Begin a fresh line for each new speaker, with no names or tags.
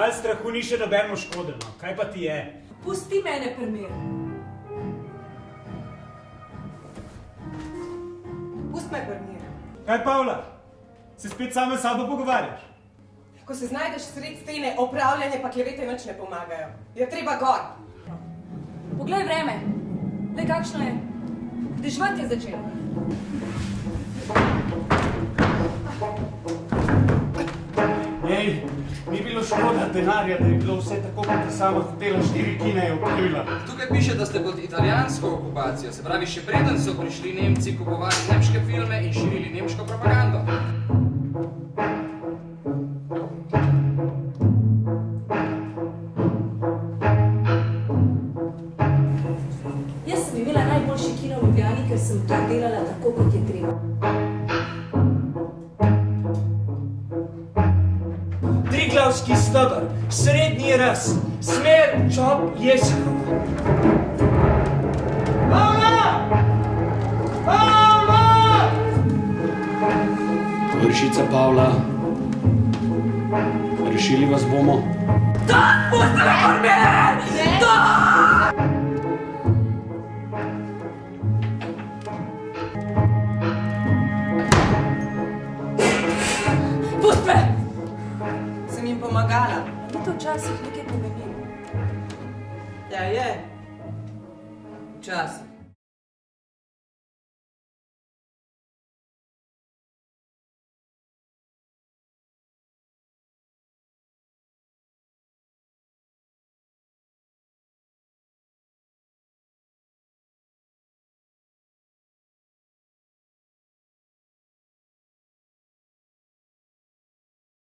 Dovolj strahu ni še nobeno škodeno. Kaj pa ti je?
Pusti mene primer.
Pust me primer.
Kaj, Pavla? Se spet sama s sabo pogovarjaš?
Ko se znajdeš sred stene, opravljanje pa klevete nič ne pomagajo. Je treba gor.
Poglej vreme. Le kakšno je? Dežvat je začel.
Ej, ni bilo škoda denarja, da je bilo vse tako, kot je sama hotela, 4 kine je obkrila.
Tukaj piše, da ste pod italijansko okupacijo, se pravi, še preden so prišli Nemci, kupovali nemške filme in širili nemško propagando.
Jaz sem imela najboljši kino v Ljubljani, ker sem to delala tako, kot je treba.
Triglavski steber, srednji raz, smer, čop, jeskrov. Pavla! Pavla!
Vršica Pavla, rešili vas bomo.
Pusti me primer! Pusti me!
Sem jim pomagala.
Ni to včasih nekaj pomenilo.
Ja, je. Včasih.